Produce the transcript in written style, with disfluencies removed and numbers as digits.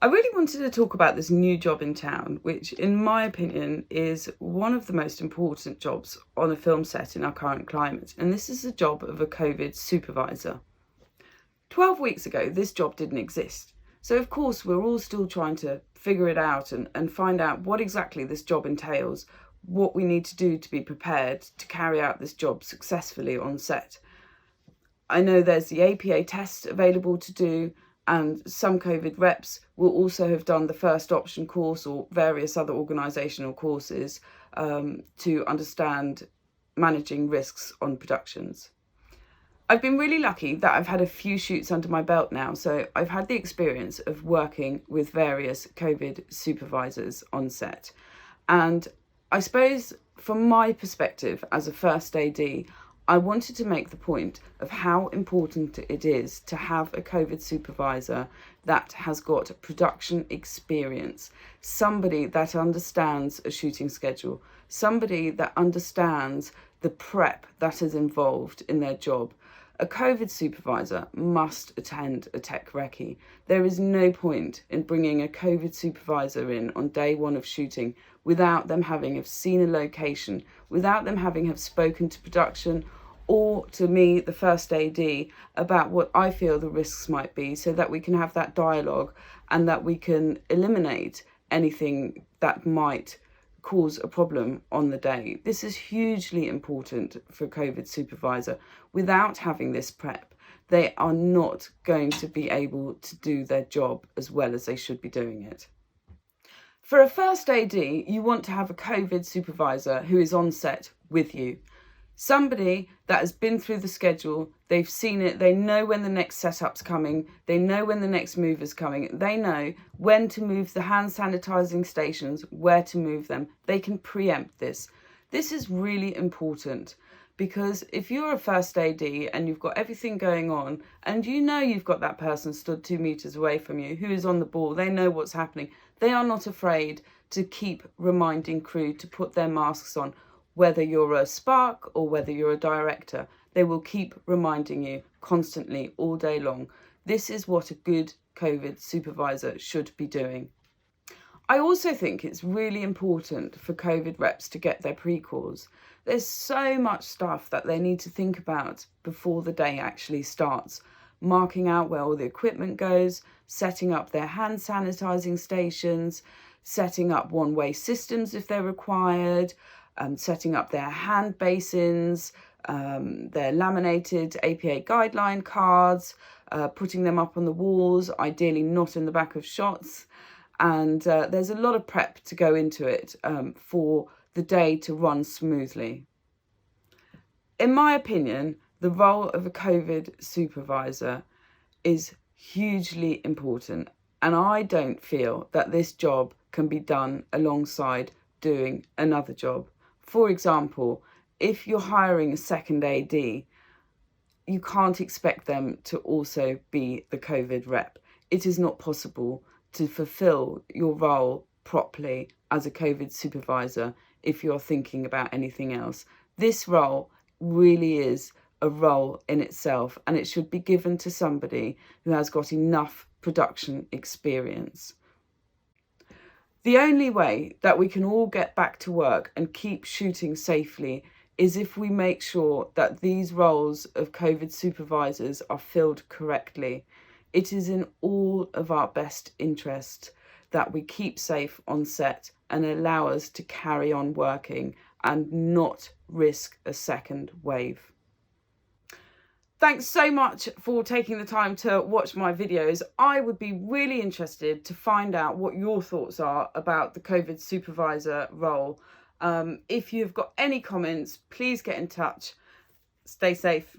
I really wanted to talk about this new job in town, which in my opinion is one of the most important jobs on a film set in our current climate. And this is the job of a COVID supervisor. 12 weeks ago, this job didn't exist. So of course, we're all still trying to figure it out and find out what exactly this job entails, what we need to do to be prepared to carry out this job successfully on set. I know there's the APA test available to do, and some COVID reps will also have done the first option course or various other organisational courses to understand managing risks on productions. I've been really lucky that I've had a few shoots under my belt now, so I've had the experience of working with various COVID supervisors on set. And I suppose from my perspective as a first AD, I wanted to make the point of how important it is to have a COVID supervisor that has got production experience, somebody that understands a shooting schedule, somebody that understands the prep that is involved in their job. A COVID supervisor must attend a tech recce. There is no point in bringing a COVID supervisor in on day one of shooting without them having have seen a location, without them having have spoken to production or to me, the first AD, about what I feel the risks might be, so that we can have that dialogue and that we can eliminate anything that might cause a problem on the day. This is hugely important for a COVID supervisor. Without having this prep, they are not going to be able to do their job as well as they should be doing it. For a first AD, you want to have a COVID supervisor who is on set with you. Somebody that has been through the schedule, they've seen it, they know when the next setup's coming, they know when the next move is coming, they know when to move the hand sanitizing stations, where to move them. They can preempt this. This is really important because if you're a first AD and you've got everything going on and you know you've got that person stood 2 meters away from you who is on the ball, they know what's happening, they are not afraid to keep reminding crew to put their masks on. Whether you're a spark or whether you're a director, they will keep reminding you constantly all day long. This is what a good COVID supervisor should be doing. I also think it's really important for COVID reps to get their pre-calls. There's so much stuff that they need to think about before the day actually starts. Marking out where all the equipment goes, setting up their hand sanitizing stations, setting up one-way systems if they're required, setting up their hand basins, their laminated APA guideline cards, putting them up on the walls, ideally not in the back of shots. And there's a lot of prep to go into it for the day to run smoothly. In my opinion, the role of a COVID supervisor is hugely important. And I don't feel that this job can be done alongside doing another job. For example, if you're hiring a second AD, you can't expect them to also be the COVID rep. It is not possible to fulfill your role properly as a COVID supervisor if you're thinking about anything else. This role really is a role in itself, and it should be given to somebody who has got enough production experience. The only way that we can all get back to work and keep shooting safely is if we make sure that these roles of COVID supervisors are filled correctly. It is in all of our best interest that we keep safe on set and allow us to carry on working and not risk a second wave. Thanks so much for taking the time to watch my videos. I would be really interested to find out what your thoughts are about the COVID supervisor role. If you've got any comments, please get in touch. Stay safe.